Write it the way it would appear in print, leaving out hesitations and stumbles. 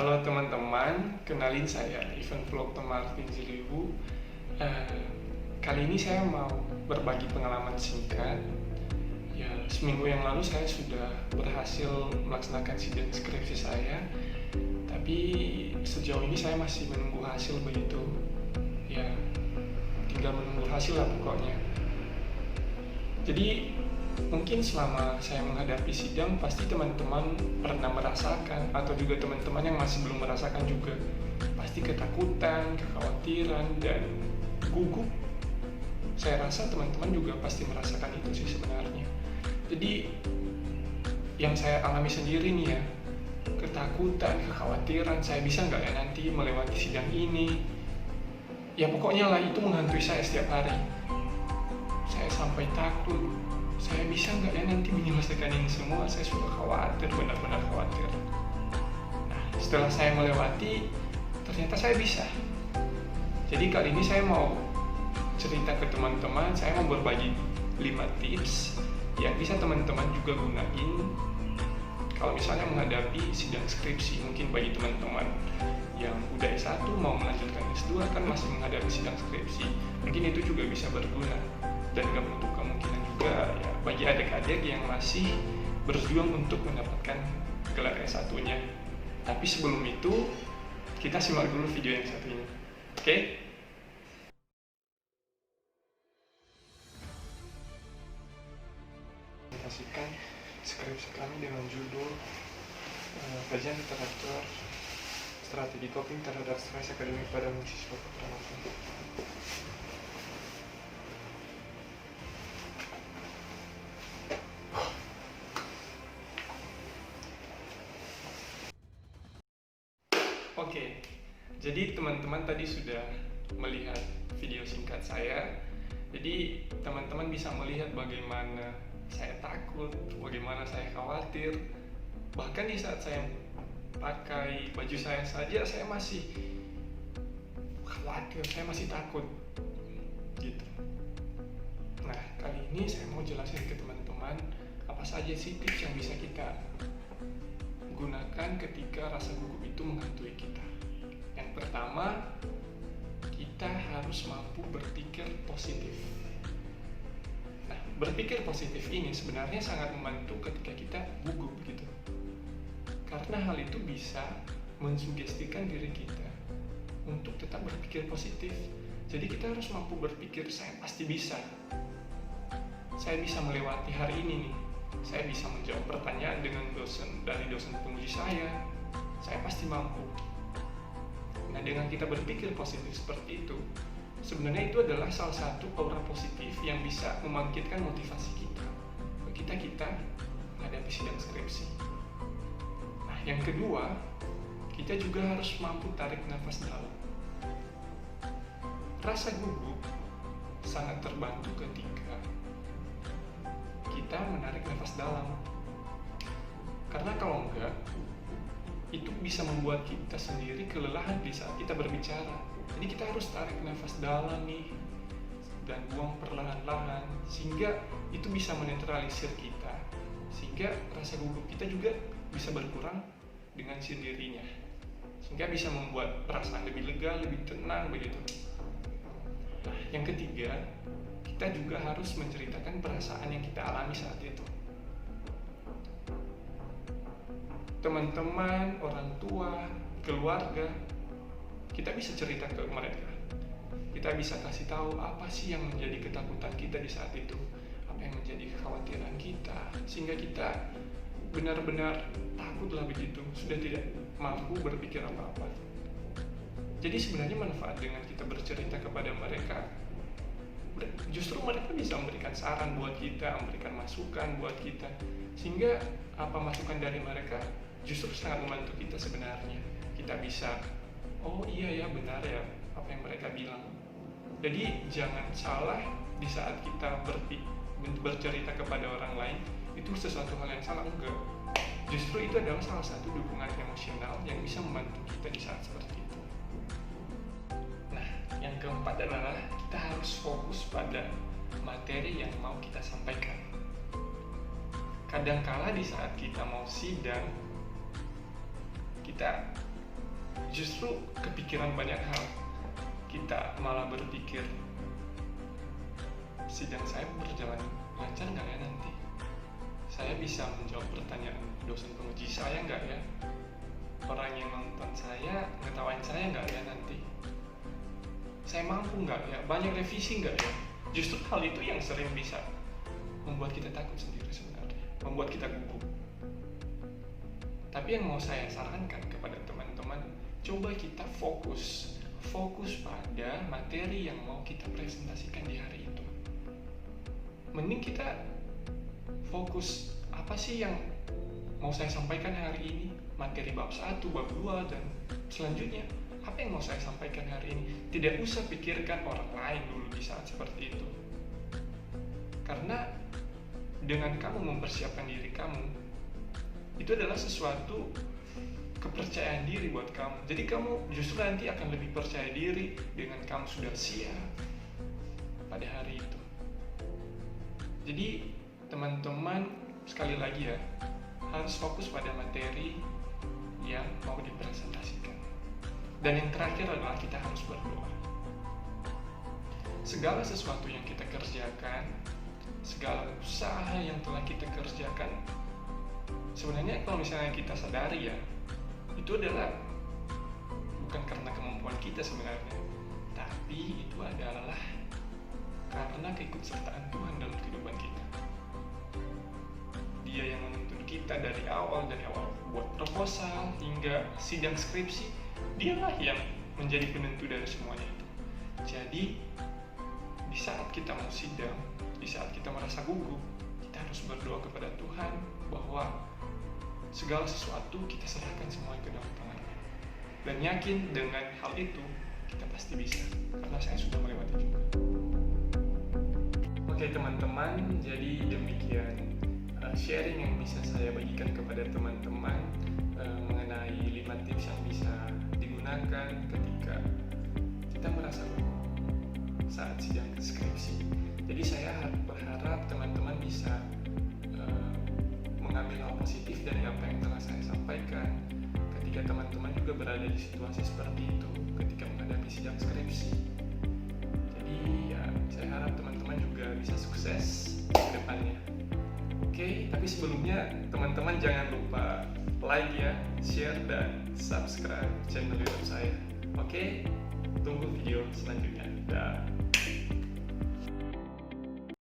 Halo teman-teman, kenalin saya Ivan Vlog Martin Ziliwu. Kali ini saya mau berbagi pengalaman singkat. Ya, seminggu yang lalu saya sudah berhasil melaksanakan sidang skripsi saya, tapi sejauh ini saya masih menunggu hasil begitu. Ya, tinggal menunggu hasil lah pokoknya. Jadi mungkin selama saya menghadapi sidang, pasti teman-teman pernah merasakan, atau juga teman-teman yang masih belum merasakan juga, pasti ketakutan, kekhawatiran, dan gugup. Saya rasa teman-teman juga pasti merasakan itu sih sebenarnya. Jadi yang saya alami sendiri nih ya, ketakutan, kekhawatiran, saya bisa nggak ya nanti melewati sidang ini. Ya pokoknya lah, itu menghantui saya setiap hari. Saya sampai takut, saya bisa nggak ya nanti menyelesaikan ini semua. Saya sudah khawatir, benar-benar khawatir. Nah, setelah saya melewati, ternyata saya bisa. Jadi kali ini saya mau cerita ke teman-teman, saya mau berbagi 5 tips yang bisa teman-teman juga gunain kalau misalnya menghadapi sidang skripsi. Mungkin bagi teman-teman yang udah S1 mau melanjutkan S2 kan masih menghadapi sidang skripsi, mungkin itu juga bisa berguna. Dan gak menutup kemungkinan juga ya bagi adik-adik yang masih berjuang untuk mendapatkan gelar S1-nya. Tapi sebelum itu, kita simak dulu video yang satu ini. Oke? Presentasikan skripsi kami dengan judul kajian literatur strategi coping terhadap stres akademik pada mahasiswa keperawatan. Oke, jadi teman-teman tadi sudah melihat video singkat saya. Jadi teman-teman bisa melihat bagaimana saya takut, bagaimana saya khawatir. Bahkan di saat saya pakai baju saya saja, saya masih khawatir, saya masih takut gitu. Nah, kali ini saya mau jelasin ke teman-teman apa saja sih tips yang bisa kita gunakan ketika rasa gugup itu menghantui kita. Yang pertama, kita harus mampu berpikir positif. Nah, berpikir positif ini sebenarnya sangat membantu ketika kita gugup gitu. Karena hal itu bisa mensugestikan diri kita untuk tetap berpikir positif. Jadi kita harus mampu berpikir, saya pasti bisa. Saya bisa melewati hari ini nih. Saya bisa menjawab pertanyaan dengan dosen penguji saya pasti mampu. Nah, dengan kita berpikir positif seperti itu, sebenarnya itu adalah salah satu aura positif yang bisa membangkitkan motivasi kita menghadapi sidang skripsi. Nah, yang kedua, kita juga harus mampu tarik nafas dalam. Rasa gugup sangat terbantu ketika kita menarik nafas dalam. Karena kalau enggak, itu bisa membuat kita sendiri kelelahan di saat kita berbicara. Jadi kita harus tarik nafas dalam nih dan buang perlahan-lahan, sehingga itu bisa menetralisir kita, sehingga rasa gugup kita juga bisa berkurang dengan sendirinya, sehingga bisa membuat perasaan lebih lega, lebih tenang begitu. Nah, yang ketiga, kita juga harus menceritakan perasaan yang kita alami saat itu. Teman-teman, orang tua, keluarga, kita bisa cerita ke mereka. Kita bisa kasih tahu apa sih yang menjadi ketakutan kita di saat itu, apa yang menjadi kekhawatiran kita, sehingga kita benar-benar takutlah begitu, sudah tidak mampu berpikir apa-apa. Jadi sebenarnya manfaat dengan kita bercerita kepada mereka, justru mereka bisa memberikan saran buat kita, memberikan masukan buat kita, sehingga apa masukan dari mereka justru sangat membantu kita sebenarnya. Kita bisa, oh iya ya, benar ya apa yang mereka bilang. Jadi jangan salah di saat kita bercerita kepada orang lain itu sesuatu hal yang salah, enggak. Justru itu adalah salah satu dukungan emosional yang bisa membantu kita di saat seperti itu. Nah, yang keempat adalah kita harus fokus pada materi yang mau kita sampaikan. Kadangkala di saat kita mau sidang, kita justru kepikiran banyak hal. Kita malah berpikir, sidang saya berjalan lancar nggak ya nanti? Saya bisa menjawab pertanyaan dosen penguji saya nggak ya? Orang yang nonton saya ngetawain saya nggak ya nanti? Saya mampu nggak ya? Banyak revisi nggak ya? Justru hal itu yang sering bisa membuat kita takut sendiri sebenarnya, membuat kita gugup. Tapi yang mau saya sarankan kepada teman-teman, coba kita fokus pada materi yang mau kita presentasikan di hari itu. Mending kita fokus apa sih yang mau saya sampaikan hari ini, materi bab 1, bab 2, dan selanjutnya apa yang mau saya sampaikan hari ini. Tidak usah pikirkan orang lain dulu di saat seperti itu, karena dengan kamu mempersiapkan diri kamu, itu adalah sesuatu kepercayaan diri buat kamu. Jadi kamu justru nanti akan lebih percaya diri dengan kamu sudah siap pada hari itu. Jadi teman-teman, sekali lagi ya, harus fokus pada materi yang mau dipresentasikan. Dan yang terakhir adalah kita harus berdoa. Segala sesuatu yang kita kerjakan, segala usaha yang telah kita kerjakan, sebenarnya kalau misalnya kita sadari ya, itu adalah bukan karena kemampuan kita sebenarnya, tapi itu adalah karena keikutsertaan Tuhan dalam kehidupan kita. Dia yang menuntun kita dari awal buat proposal hingga sidang skripsi. Dialah yang menjadi penentu dari semuanya itu. Jadi di saat kita mau sidang, di saat kita merasa gugup, kita harus berdoa kepada Tuhan bahwa segala sesuatu kita serahkan semuanya ke dalam tangan-Nya. Dan yakin dengan hal itu kita pasti bisa, karena saya sudah melewati juga. Oke teman-teman, jadi demikian sharing yang bisa saya bagikan kepada teman-teman mengenai 5 tips yang bisa digunakan ketika kita merasa gugup saat sidang skripsi. Jadi saya berharap teman-teman bisa mengambil hal positif dari apa yang telah saya sampaikan ketika teman-teman juga berada di situasi seperti itu ketika menghadapi sidang skripsi. Jadi ya, saya harap teman-teman juga bisa sukses ke depannya. Oke, tapi sebelumnya teman-teman jangan lupa like ya, share dan subscribe channel YouTube saya. Oke, tunggu video selanjutnya.